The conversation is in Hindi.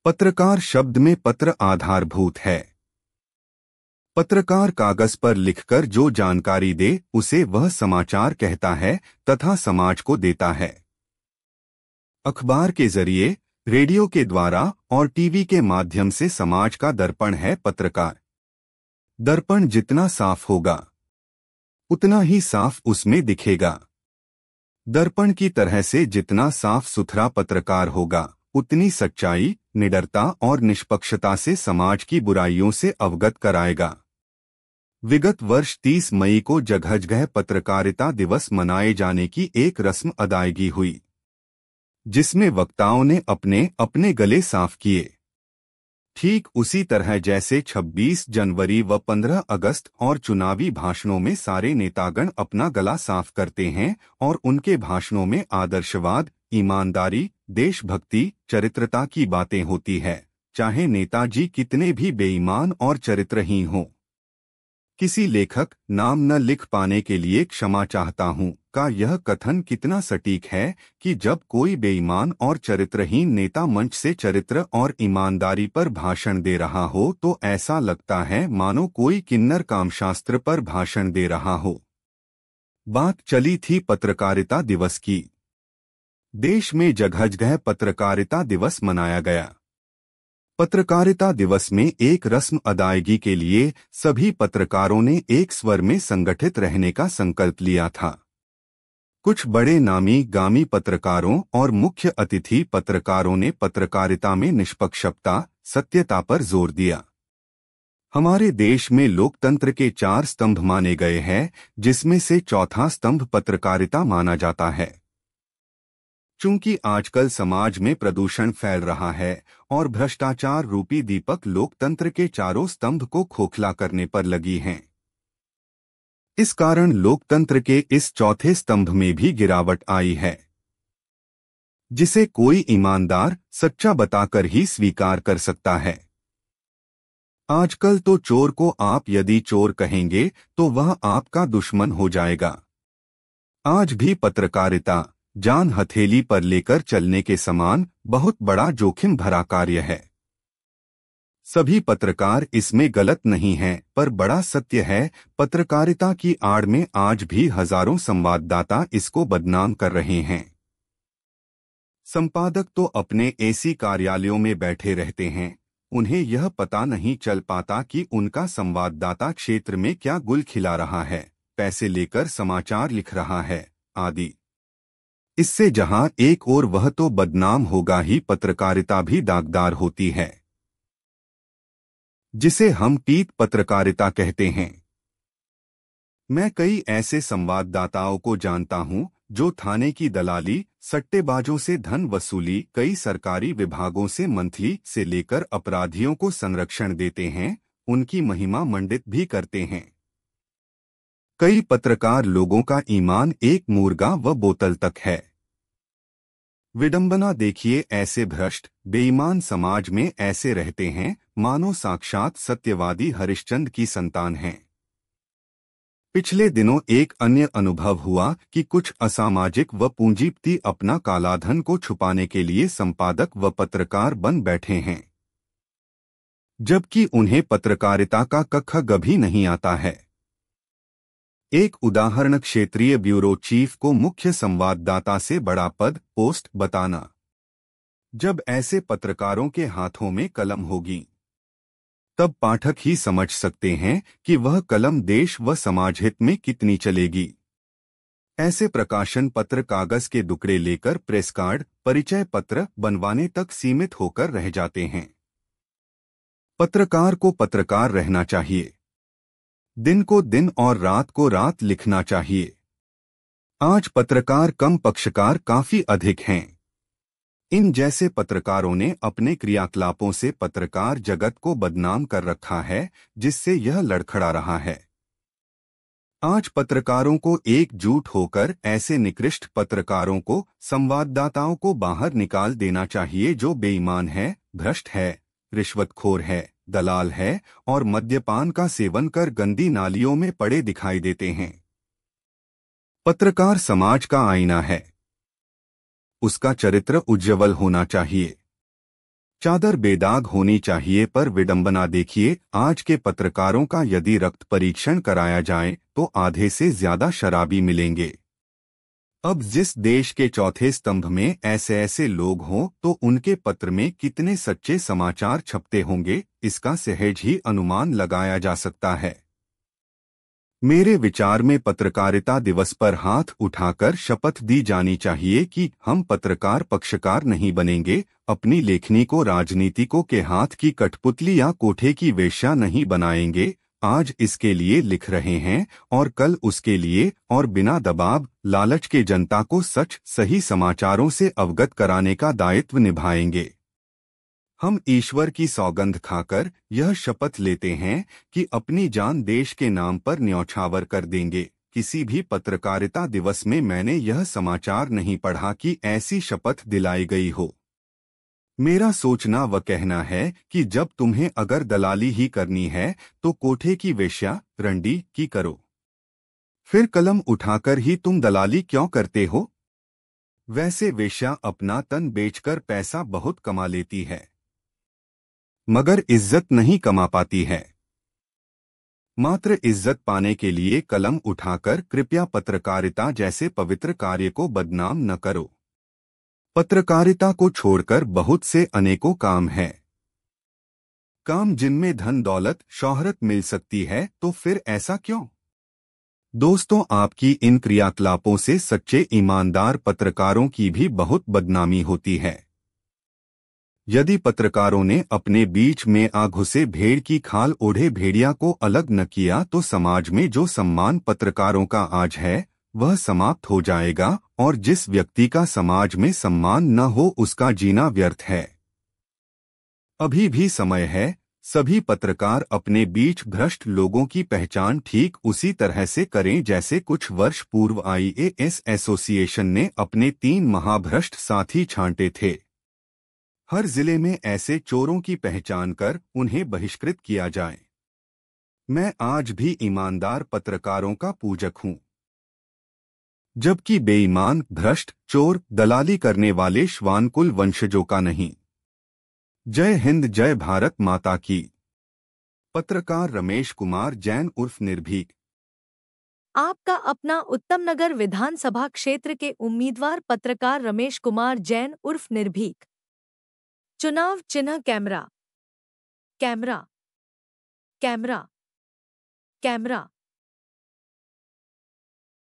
पत्रकार शब्द में पत्र आधारभूत है। पत्रकार कागज पर लिखकर जो जानकारी दे उसे वह समाचार कहता है तथा समाज को देता है। अखबार के जरिए, रेडियो के द्वारा और टीवी के माध्यम से समाज का दर्पण है पत्रकार। दर्पण जितना साफ होगा उतना ही साफ उसमें दिखेगा। दर्पण की तरह से जितना साफ सुथरा पत्रकार होगा उतनी सच्चाई, निडरता और निष्पक्षता से समाज की बुराइयों से अवगत कराएगा। विगत वर्ष 30 मई को जगह जगह पत्रकारिता दिवस मनाए जाने की एक रस्म अदायगी हुई, जिसमें वक्ताओं ने अपने अपने गले साफ किए। ठीक उसी तरह जैसे 26 जनवरी व 15 अगस्त और चुनावी भाषणों में सारे नेतागण अपना गला साफ करते हैं और उनके भाषणों में आदर्शवाद, ईमानदारी, देशभक्ति, चरित्रता की बातें होती है, चाहे नेताजी कितने भी बेईमान और चरित्रहीन हों। किसी लेखक नाम न लिख पाने के लिए क्षमा चाहता हूँ का यह कथन कितना सटीक है कि जब कोई बेईमान और चरित्रहीन नेता मंच से चरित्र और ईमानदारी पर भाषण दे रहा हो तो ऐसा लगता है मानो कोई किन्नर कामशास्त्र पर भाषण दे रहा हो। बात चली थी पत्रकारिता दिवस की। देश में जगह जगह पत्रकारिता दिवस मनाया गया। पत्रकारिता दिवस में एक रस्म अदायगी के लिए सभी पत्रकारों ने एक स्वर में संगठित रहने का संकल्प लिया था। कुछ बड़े नामी गामी पत्रकारों और मुख्य अतिथि पत्रकारों ने पत्रकारिता में निष्पक्षता, सत्यता पर जोर दिया। हमारे देश में लोकतंत्र के 4 स्तंभ माने गए हैं, जिसमें से चौथा स्तंभ पत्रकारिता माना जाता है। चूंकि आजकल समाज में प्रदूषण फैल रहा है और भ्रष्टाचार रूपी दीपक लोकतंत्र के चारों स्तंभ को खोखला करने पर लगी हैं, इस कारण लोकतंत्र के इस चौथे स्तंभ में भी गिरावट आई है, जिसे कोई ईमानदार, सच्चा बताकर ही स्वीकार कर सकता है। आजकल तो चोर को आप यदि चोर कहेंगे तो वह आपका दुश्मन हो जाएगा। आज भी पत्रकारिता जान हथेली पर लेकर चलने के समान बहुत बड़ा जोखिम भरा कार्य है। सभी पत्रकार इसमें गलत नहीं हैं, पर बड़ा सत्य है पत्रकारिता की आड़ में आज भी हजारों संवाददाता इसको बदनाम कर रहे हैं। संपादक तो अपने एसी कार्यालयों में बैठे रहते हैं, उन्हें यह पता नहीं चल पाता कि उनका संवाददाता क्षेत्र में क्या गुल खिला रहा है, पैसे लेकर समाचार लिख रहा है आदि। इससे जहां एक ओर वह तो बदनाम होगा ही, पत्रकारिता भी दागदार होती है, जिसे हम पीत पत्रकारिता कहते हैं। मैं कई ऐसे संवाददाताओं को जानता हूं जो थाने की दलाली, सट्टेबाजों से धन वसूली, कई सरकारी विभागों से मंथली से लेकर अपराधियों को संरक्षण देते हैं, उनकी महिमा मंडित भी करते हैं। कई पत्रकार लोगों का ईमान एक मुर्गा व बोतल तक है। विडंबना देखिए, ऐसे भ्रष्ट, बेईमान समाज में ऐसे रहते हैं मानो साक्षात सत्यवादी हरिश्चंद्र की संतान हैं। पिछले दिनों एक अन्य अनुभव हुआ कि कुछ असामाजिक व पूंजीपति अपना कालाधन को छुपाने के लिए संपादक व पत्रकार बन बैठे हैं, जबकि उन्हें पत्रकारिता का कख भी नहीं आता है। एक उदाहरण, क्षेत्रीय ब्यूरो चीफ को मुख्य संवाददाता से बड़ा पद, पोस्ट बताना। जब ऐसे पत्रकारों के हाथों में कलम होगी, तब पाठक ही समझ सकते हैं कि वह कलम देश व समाज हित में कितनी चलेगी। ऐसे प्रकाशन पत्र कागज के टुकड़े लेकर प्रेस कार्ड, परिचय पत्र बनवाने तक सीमित होकर रह जाते हैं। पत्रकार को पत्रकार रहना चाहिए, दिन को दिन और रात को रात लिखना चाहिए। आज पत्रकार कम, पक्षकार काफी अधिक हैं। इन जैसे पत्रकारों ने अपने क्रियाकलापों से पत्रकार जगत को बदनाम कर रखा है, जिससे यह लड़खड़ा रहा है। आज पत्रकारों को एकजुट होकर ऐसे निकृष्ट पत्रकारों को, संवाददाताओं को बाहर निकाल देना चाहिए जो बेईमान है, भ्रष्ट है, रिश्वतखोर है, दलाल है और मद्यपान का सेवन कर गंदी नालियों में पड़े दिखाई देते हैं। पत्रकार समाज का आईना है, उसका चरित्र उज्ज्वल होना चाहिए। चादर बेदाग होनी चाहिए पर विडंबना देखिए, आज के पत्रकारों का यदि रक्त परीक्षण कराया जाए तो आधे से ज्यादा शराबी मिलेंगे। अब जिस देश के चौथे स्तंभ में ऐसे ऐसे लोग हों तो उनके पत्र में कितने सच्चे समाचार छपते होंगे, इसका सहज ही अनुमान लगाया जा सकता है। मेरे विचार में पत्रकारिता दिवस पर हाथ उठाकर शपथ दी जानी चाहिए कि हम पत्रकार पक्षकार नहीं बनेंगे, अपनी लेखनी को राजनीतिकों के हाथ की कठपुतली या कोठे की वेश्या नहीं बनाएंगे। आज इसके लिए लिख रहे हैं और कल उसके लिए, और बिना दबाव लालच के जनता को सच सही समाचारों से अवगत कराने का दायित्व निभाएंगे। हम ईश्वर की सौगंध खाकर यह शपथ लेते हैं कि अपनी जान देश के नाम पर न्यौछावर कर देंगे। किसी भी पत्रकारिता दिवस में मैंने यह समाचार नहीं पढ़ा कि ऐसी शपथ दिलाई गई हो। मेरा सोचना व कहना है कि जब तुम्हें अगर दलाली ही करनी है तो कोठे की वेश्या रंडी की करो। फिर कलम उठाकर ही तुम दलाली क्यों करते हो? वैसे वेश्या अपना तन बेचकर पैसा बहुत कमा लेती है, मगर इज्जत नहीं कमा पाती है। मात्र इज्जत पाने के लिए कलम उठाकर कृपया पत्रकारिता जैसे पवित्र कार्य को बदनाम न करो। पत्रकारिता को छोड़कर बहुत से अनेकों काम हैं। काम जिनमें धन दौलत शोहरत मिल सकती है, तो फिर ऐसा क्यों? दोस्तों, आपकी इन क्रियाकलापों से सच्चे ईमानदार पत्रकारों की भी बहुत बदनामी होती है। यदि पत्रकारों ने अपने बीच में आ घुसे भेड़ की खाल ओढ़े भेड़िया को अलग न किया तो समाज में जो सम्मान पत्रकारों का आज है वह समाप्त हो जाएगा, और जिस व्यक्ति का समाज में सम्मान न हो उसका जीना व्यर्थ है। अभी भी समय है, सभी पत्रकार अपने बीच भ्रष्ट लोगों की पहचान ठीक उसी तरह से करें जैसे कुछ वर्ष पूर्व IAS एसोसिएशन ने अपने 3 महाभ्रष्ट साथी छांटे थे। हर जिले में ऐसे चोरों की पहचान कर उन्हें बहिष्कृत किया जाए। मैं आज भी ईमानदार पत्रकारों का पूजक हूं, जबकि बेईमान भ्रष्ट चोर दलाली करने वाले श्वानकुल वंशजों का नहीं। जय हिंद, जय भारत माता की। पत्रकार रमेश कुमार जैन उर्फ निर्भीक। आपका अपना उत्तम नगर विधानसभा क्षेत्र के उम्मीदवार पत्रकार रमेश कुमार जैन उर्फ निर्भीक। चुनाव चिन्ह कैमरा। कैमरा। कैमरा। कैमरा।